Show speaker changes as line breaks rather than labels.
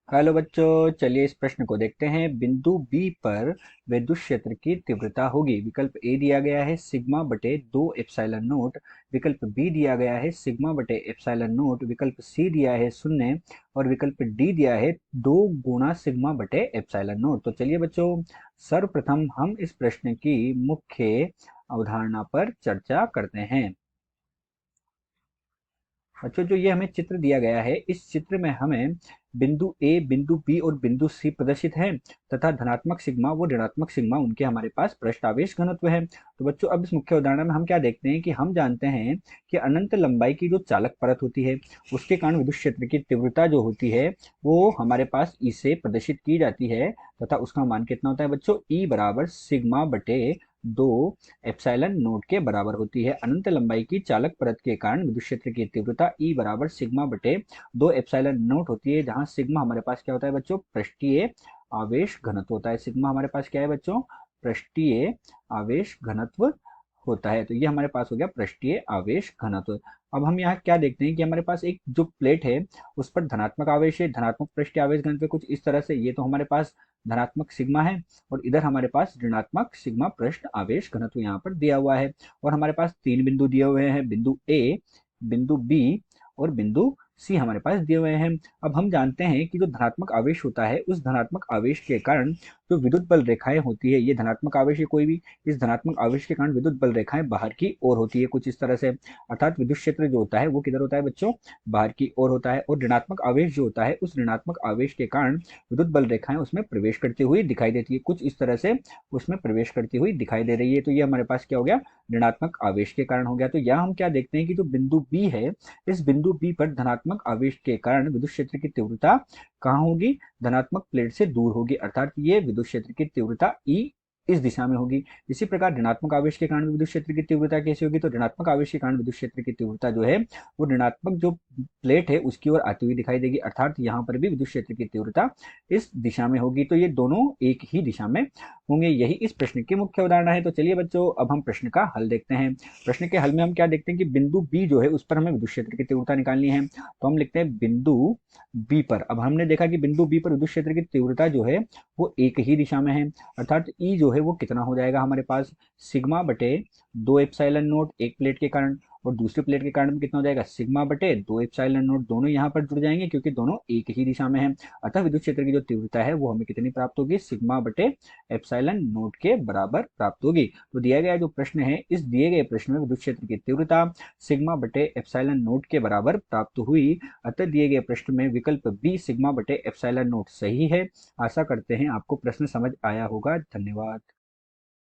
Hello बच्चों, चलिए इस प्रश्न को देखते हैं। बिंदु बी पर विद्युत क्षेत्र की तीव्रता होगी। विकल्प ए दिया गया है सिग्मा बटे 2 एप्सिलॉन नोट। विकल्प बी दिया गया है सिग्मा बटे एप्सिलॉन नोट। विकल्प सी दिया है 0 और विकल्प डी दिया है 2 गुणा सिग्मा बटे एप्सिलॉन नोट। तो चलिए बच्चों, सर्वप्रथम हम इस प्रश्न की मुख्य अवधारणा पर चर्चा करते हैं। बच्चों, जो ये हमें चित्र दिया गया है, इस चित्र में हमें बिंदु ए, बिंदु बी और बिंदु सी प्रदर्शित है तथा धनात्मक सिग्मा व ऋणात्मक सिग्मा उनके हमारे पास पृष्ठ आवेश घनत्व है। तो बच्चों, अब इस मुख्य उदाहरण में हम क्या देखते हैं कि हम जानते हैं कि अनंत लंबाई की जो चालक परत होती है उसके कारण विद्युत क्षेत्र की तीव्रता जो होती है वो हमारे पास ई से प्रदर्शित की जाती है तथा उसका मान कितना होता है बच्चों? ई बराबर सिग्मा बटे 2 एप्सिलॉन नोट के बराबर होती है। अनंत लंबाई की चालक परत के कारण विद्युत क्षेत्र की तीव्रता ई बराबर सिग्मा बटे 2 एप्सिलॉन नोट होती है, जहां सिग्मा हमारे पास क्या होता है बच्चों? पृष्ठीय आवेश घनत्व होता है। सिग्मा हमारे पास क्या है बच्चों? पृष्ठीय आवेश घनत्व होता है। तो ये हमारे पास हो गया पृष्ठीय आवेश घनत्व। अब हम यहाँ क्या देखते हैं कि हमारे पास एक जो प्लेट है उस पर धनात्मक आवेश है, धनात्मक पृष्ठीय आवेश घनत्व कुछ इस तरह से। ये तो हमारे पास धनात्मक सिग्मा है और इधर हमारे पास ऋणात्मक सिग्मा पृष्ठ आवेश घनत्व यहाँ पर दिया हुआ है। और हमारे पास तीन बिंदु दिए हुए हैं, बिंदु ए, बिंदु बी और बिंदु सी हमारे पास दिए हुए हैं। अब हम जानते हैं कि जो धनात्मक आवेश होता है उस धनात्मक आवेश के कारण जो विद्युत बल रेखाएं होती है, ये धनात्मक आवेश है कोई भी, इस धनात्मक आवेश के कारण विद्युत बल रेखाएं बाहर की ओर होती है कुछ इस तरह से। अर्थात विद्युत क्षेत्र जो होता है वो किधर होता है बच्चों? बाहर की ओर होता है। और ऋणात्मक आवेश जो होता है उस ऋणात्मक आवेश के कारण विद्युत बल रेखाएं उसमें प्रवेश करती हुई दिखाई देती है, कुछ इस तरह से उसमें प्रवेश करती हुई दिखाई दे रही है। तो ये हमारे पास क्या हो गया? ऋणात्मक आवेश के कारण हो गया। तो यहाँ हम क्या देखते हैं कि जो बिंदु बी है, इस बिंदु बी पर धनात्मक आवेश के कारण विद्युत क्षेत्र की तीव्रता कहाँ होगी? धनात्मक प्लेट से दूर होगी, अर्थात ये विद्युत क्षेत्र की तीव्रता ई इस दिशा में होगी। इसी प्रकार ऋणात्मक आवेश के कारण विद्युत क्षेत्र की तीव्रता कैसी होगी? तो ऋणात्मक आवेश के कारण विद्युत क्षेत्र की तीव्रता जो है वो ऋणात्मक जो प्लेट है उसकी ओर आती हुई दिखाई देगी, अर्थात यहाँ पर भी विद्युत क्षेत्र की तीव्रता इस दिशा में होगी। तो ये दोनों एक ही दिशा में होंगे। यही इस प्रश्न की मुख्य उदाहरण है। तो चलिए बच्चों, अब हम प्रश्न का हल देखते हैं। प्रश्न के हल में हम क्या देखते हैं कि बिंदु बी जो है उस पर हमें विद्युत क्षेत्र की तीव्रता निकालनी है। तो हम लिखते हैं बिंदु बी पर। अब हमने देखा कि बिंदु बी पर विद्युत क्षेत्र की तीव्रता जो है वो एक ही दिशा में है, अर्थात ई जो है वो कितना हो जाएगा हमारे पास? सिग्मा बटे 2 एप्सिलॉन नोट एक प्लेट के कारण और दूसरी प्लेट के कारण में कितना हो जाएगा? सिग्मा बटे 2 एप्सिलॉन नोट। दोनों यहाँ पर जुड़ जाएंगे क्योंकि दोनों एक ही दिशा में है। अतः विद्युत क्षेत्र की जो तीव्रता है वो हमें कितनी प्राप्त होगी? सिग्मा बटे एप्सिलॉन नोट के बराबर प्राप्त होगी। तो दिया गया जो प्रश्न है, इस दिए गए प्रश्न में विद्युत क्षेत्र की तीव्रता सिग्मा बटे एप्सिलॉन नोट के बराबर प्राप्त हुई। अतः दिए गए प्रश्न में विकल्प बी सिग्मा बटे एप्सिलॉन नोट सही है। आशा करते हैं आपको प्रश्न समझ आया होगा। धन्यवाद।